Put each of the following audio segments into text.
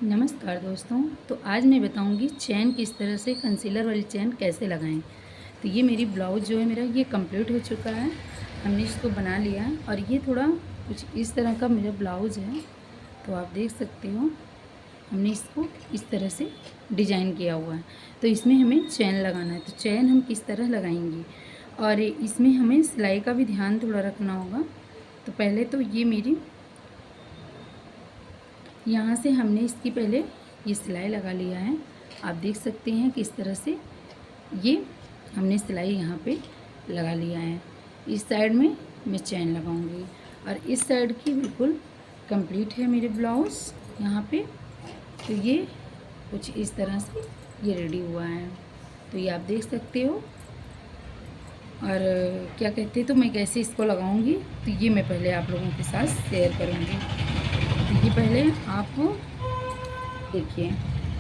नमस्कार दोस्तों। तो आज मैं बताऊंगी चैन किस तरह से कंसीलर वाली चैन कैसे लगाएं। तो ये मेरी ब्लाउज़ जो है मेरा ये कंप्लीट हो चुका है। हमने इसको बना लिया है और ये थोड़ा कुछ इस तरह का मेरा ब्लाउज़ है। तो आप देख सकते हो हमने इसको इस तरह से डिज़ाइन किया हुआ है। तो इसमें हमें चैन लगाना है। तो चैन हम किस तरह लगाएंगे और इसमें हमें सिलाई का भी ध्यान थोड़ा रखना होगा। तो पहले तो ये मेरी यहाँ से हमने इसकी पहले ये सिलाई लगा लिया है। आप देख सकते हैं किस तरह से ये हमने सिलाई यहाँ पे लगा लिया है। इस साइड में मैं चैन लगाऊंगी और इस साइड की बिल्कुल कंप्लीट है मेरे ब्लाउज़ यहाँ पे। तो ये कुछ इस तरह से ये रेडी हुआ है। तो ये आप देख सकते हो। और क्या कहते हैं, तो मैं कैसे इसको लगाऊंगी तो ये मैं पहले आप लोगों के साथ शेयर करूँगी। तो ये पहले आप देखिए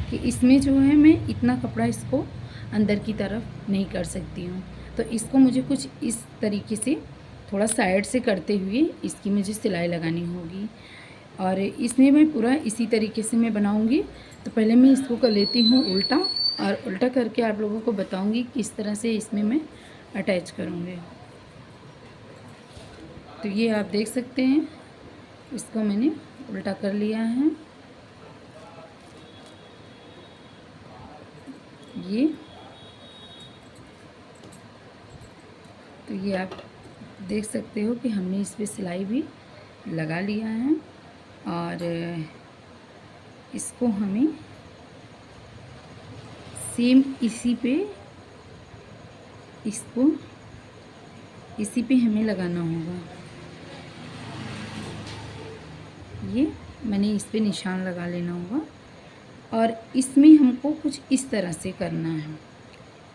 कि इसमें जो है मैं इतना कपड़ा इसको अंदर की तरफ नहीं कर सकती हूँ। तो इसको मुझे कुछ इस तरीके से थोड़ा साइड से करते हुए इसकी मुझे सिलाई लगानी होगी। और इसमें मैं पूरा इसी तरीके से मैं बनाऊँगी। तो पहले मैं इसको कर लेती हूँ उल्टा, और उल्टा करके आप लोगों को बताऊँगी किस तरह से इसमें मैं अटैच करूँगी। तो ये आप देख सकते हैं इसको मैंने उल्टा कर लिया है। ये तो ये आप देख सकते हो कि हमने इस पे सिलाई भी लगा लिया है। और इसको हमें सेम इसी पे हमें लगाना होगा। ये मैंने इस पे निशान लगा लेना होगा और इसमें हमको कुछ इस तरह से करना है।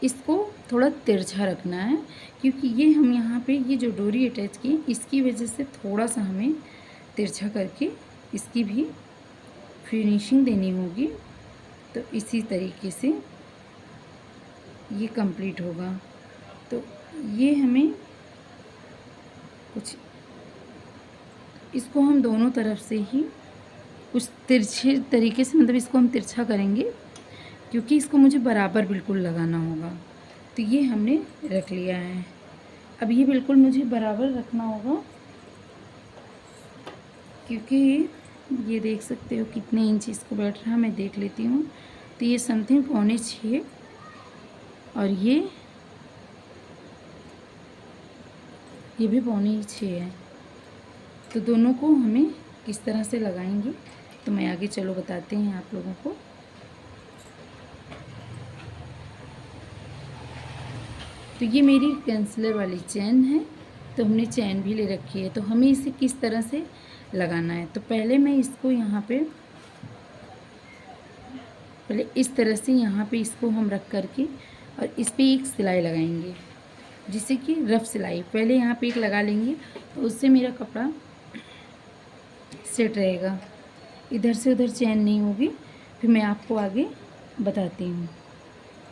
इसको थोड़ा तिरछा रखना है क्योंकि ये हम यहाँ पे ये जो डोरी अटैच की इसकी वजह से थोड़ा सा हमें तिरछा करके इसकी भी फिनिशिंग देनी होगी। तो इसी तरीके से ये कंप्लीट होगा। तो ये हमें कुछ इसको हम दोनों तरफ से ही कुछ तिरछे तरीके से, मतलब इसको हम तिरछा करेंगे क्योंकि इसको मुझे बराबर बिल्कुल लगाना होगा। तो ये हमने रख लिया है। अब ये बिल्कुल मुझे बराबर रखना होगा क्योंकि ये देख सकते हो कितने इंच इसको बैठ रहा है। मैं देख लेती हूँ। तो ये समथिंग 6.25 और ये भी 6.25 है। तो दोनों को हमें किस तरह से लगाएंगे तो मैं आगे चलो बताते हैं आप लोगों को। तो ये मेरी कैंसलर वाली चैन है। तो हमने चैन भी ले रखी है। तो हमें इसे किस तरह से लगाना है तो पहले मैं इसको यहाँ पे पहले इस तरह से यहाँ पे इसको हम रख करके और इस पे एक सिलाई लगाएंगे, जिससे कि रफ सिलाई पहले यहाँ पे एक लगा लेंगे। तो उससे मेरा कपड़ा सेट रहेगा, इधर से उधर चैन नहीं होगी। फिर मैं आपको आगे बताती हूँ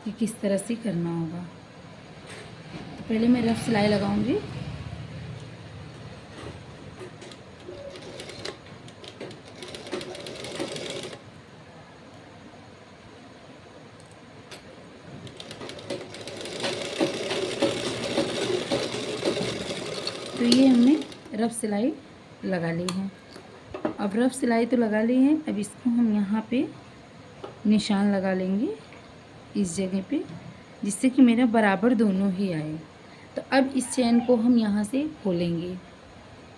कि किस तरह से करना होगा। तो पहले मैं रफ सिलाई लगाऊंगी। तो ये हमने रफ सिलाई लगा ली है। अब रफ सिलाई तो लगा ली है। अब इसको हम यहाँ पे निशान लगा लेंगे इस जगह पे, जिससे कि मेरा बराबर दोनों ही आए। तो अब इस चैन को हम यहाँ से खोलेंगे।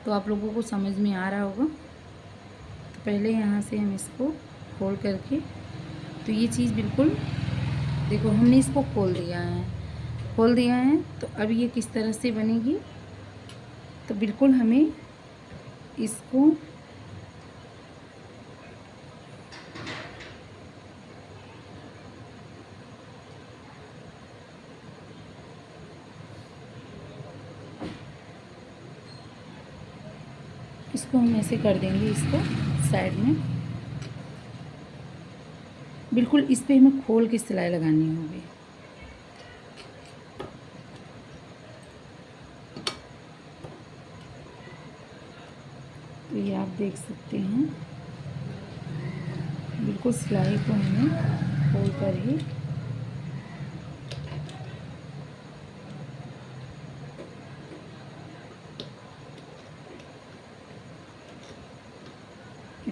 तो आप लोगों को समझ में आ रहा होगा। तो पहले यहाँ से हम इसको खोल करके, तो ये चीज़ बिल्कुल देखो हमने इसको खोल दिया है। तो अब ये किस तरह से बनेगी तो बिल्कुल हमें इसको हम ऐसे कर देंगे इसको साइड में। बिल्कुल इस पे हमें खोल के सिलाई लगानी होगी। तो ये आप देख सकते हैं बिल्कुल सिलाई को हमें खोल कर ही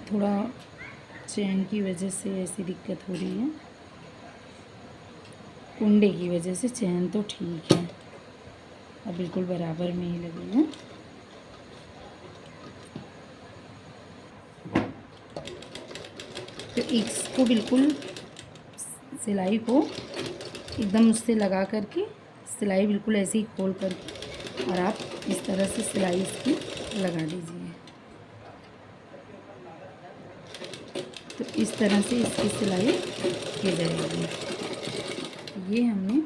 थोड़ा चैन की वजह से ऐसी दिक्कत हो रही है, कुंडे की वजह से। चैन तो ठीक है, अब बिल्कुल बराबर में ही लगी है। तो इसको बिल्कुल सिलाई को एकदम उससे लगा करके, सिलाई बिल्कुल ऐसे ही खोल करके, और आप इस तरह से सिलाई इसकी लगा दीजिए। तो इस तरह से इसकी सिलाई की जाएगी। ये हमने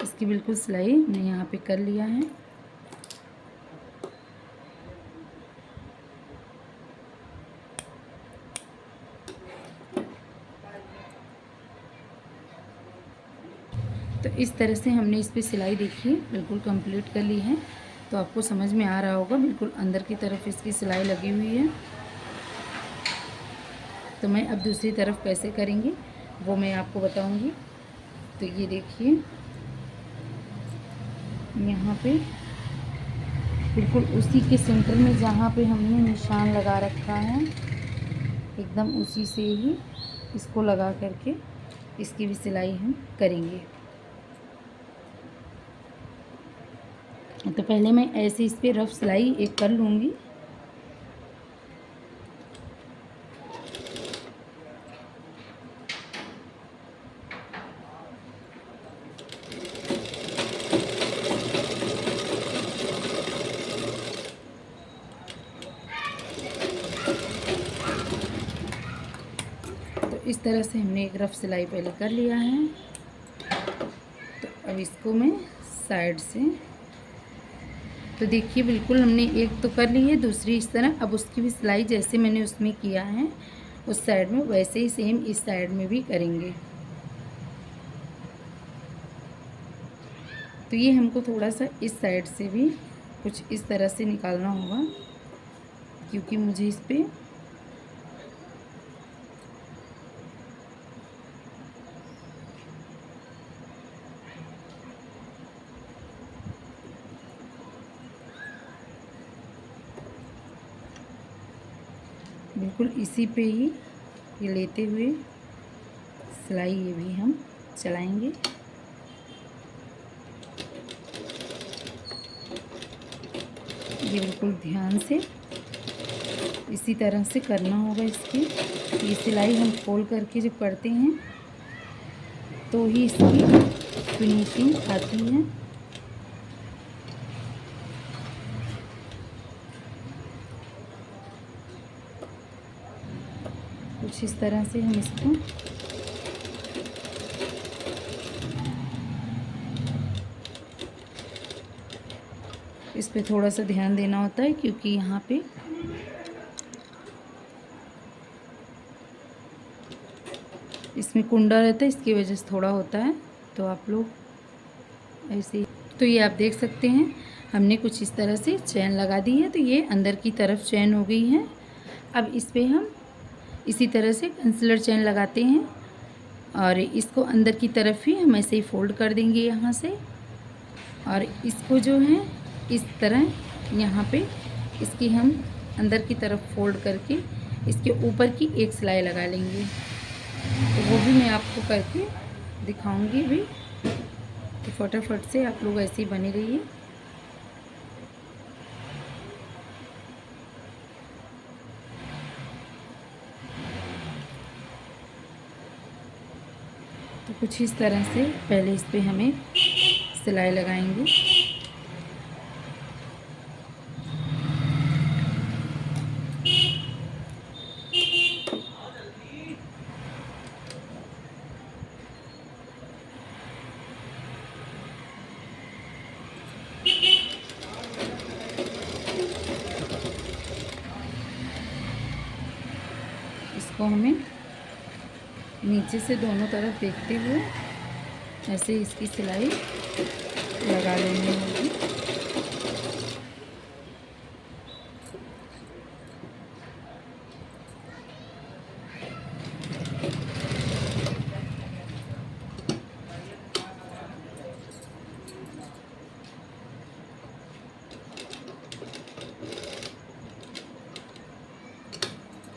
इसकी बिल्कुल सिलाई हमने यहाँ पे कर लिया है। तो इस तरह से हमने इस पे सिलाई देखिए बिल्कुल कंप्लीट कर ली है। तो आपको समझ में आ रहा होगा, बिल्कुल अंदर की तरफ इसकी सिलाई लगी हुई है। तो मैं अब दूसरी तरफ कैसे करेंगे वो मैं आपको बताऊंगी। तो ये देखिए यहाँ पे बिल्कुल उसी के सेंटर में जहाँ पे हमने निशान लगा रखा है, एकदम उसी से ही इसको लगा करके इसकी भी सिलाई हम करेंगे। तो पहले मैं ऐसे इस पे रफ सिलाई एक कर लूँगी। तो इस तरह से हमने एक रफ सिलाई पहले कर लिया है। तो अब इसको मैं साइड से, तो देखिए बिल्कुल हमने एक तो कर ली है, दूसरी इस तरह। अब उसकी भी सिलाई जैसे मैंने उसमें किया है उस साइड में, वैसे ही सेम इस साइड में भी करेंगे। तो ये हमको थोड़ा सा इस साइड से भी कुछ इस तरह से निकालना होगा, क्योंकि मुझे इस पे बिल्कुल इसी पे ही ये लेते हुए सिलाई ये भी हम चलाएंगे। ये बिल्कुल ध्यान से इसी तरह से करना होगा इसकी। ये सिलाई हम खोल करके जब करते हैं तो ही इसकी फिनिशिंग आती है। कुछ इस तरह से हम इसको इस पे थोड़ा सा ध्यान देना होता है, क्योंकि यहाँ पे इसमें कुंडा रहता है, इसकी वजह से थोड़ा होता है। तो आप लोग ऐसे, तो ये आप देख सकते हैं हमने कुछ इस तरह से चैन लगा दी है। तो ये अंदर की तरफ चैन हो गई है। अब इस पे हम इसी तरह से कंसीलर चैन लगाते हैं और इसको अंदर की तरफ ही हम ऐसे ही फोल्ड कर देंगे यहाँ से, और इसको जो है इस तरह यहाँ पे इसकी हम अंदर की तरफ फोल्ड करके इसके ऊपर की एक सिलाई लगा लेंगे। तो वो भी मैं आपको करके दिखाऊंगी भी। तो फटाफट से आप लोग ऐसे ही बने रहिए। तो कुछ इस तरह से पहले इस पे हमें सिलाई लगाएंगे। इसको हमें नीचे से दोनों तरफ देखते हुए ऐसे इसकी सिलाई लगा लेनी होगी।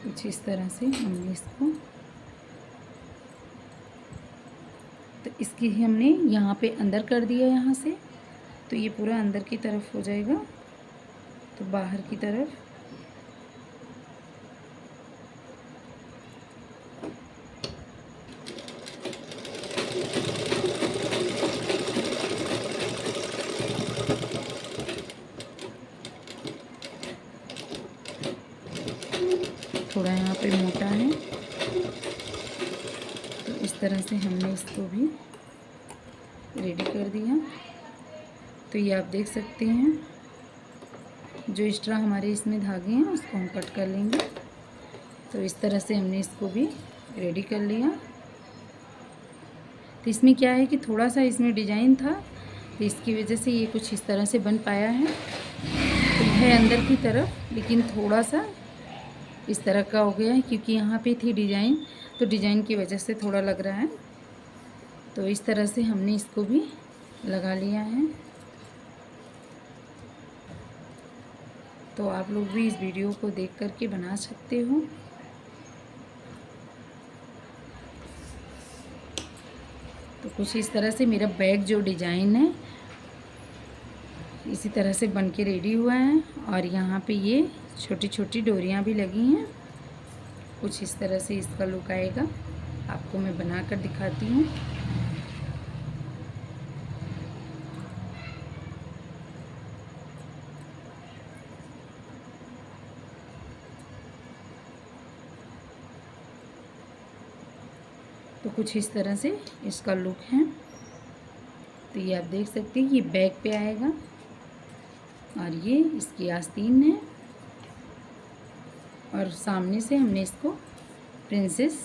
कुछ इस तरह से हमने इसको, तो इसकी हमने यहाँ पे अंदर कर दिया यहाँ से, तो ये पूरा अंदर की तरफ हो जाएगा, तो बाहर की तरफ थोड़ा यहाँ पे मोटा है, तो इस तरह से हमने इसको भी रेडी कर दिया। तो ये आप देख सकते हैं, जो एक्स्ट्रा हमारे इसमें धागे हैं उसको हम कट कर लेंगे। तो इस तरह से हमने इसको भी रेडी कर लिया। तो इसमें क्या है कि थोड़ा सा इसमें डिज़ाइन था, तो इसकी वजह से ये कुछ इस तरह से बन पाया है। तो है अंदर की तरफ, लेकिन थोड़ा सा इस तरह का हो गया है, क्योंकि यहाँ पे थी डिज़ाइन, तो डिज़ाइन की वजह से थोड़ा लग रहा है। तो इस तरह से हमने इसको भी लगा लिया है। तो आप लोग भी इस वीडियो को देख कर के बना सकते हो। तो कुछ इस तरह से मेरा बैग जो डिज़ाइन है इसी तरह से बन के रेडी हुआ है, और यहाँ पे ये छोटी छोटी डोरियाँ भी लगी हैं। कुछ इस तरह से इसका लुक आएगा, आपको मैं बना कर दिखाती हूँ। तो कुछ इस तरह से इसका लुक है। तो ये आप देख सकते हैं, ये बैक पे आएगा, और ये इसकी आस्तीन है, और सामने से हमने इसको प्रिंसेस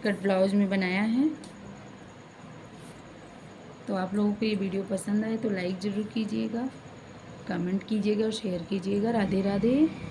कट ब्लाउज में बनाया है। तो आप लोगों को ये वीडियो पसंद आए तो लाइक ज़रूर कीजिएगा, कमेंट कीजिएगा और शेयर कीजिएगा। राधे राधे।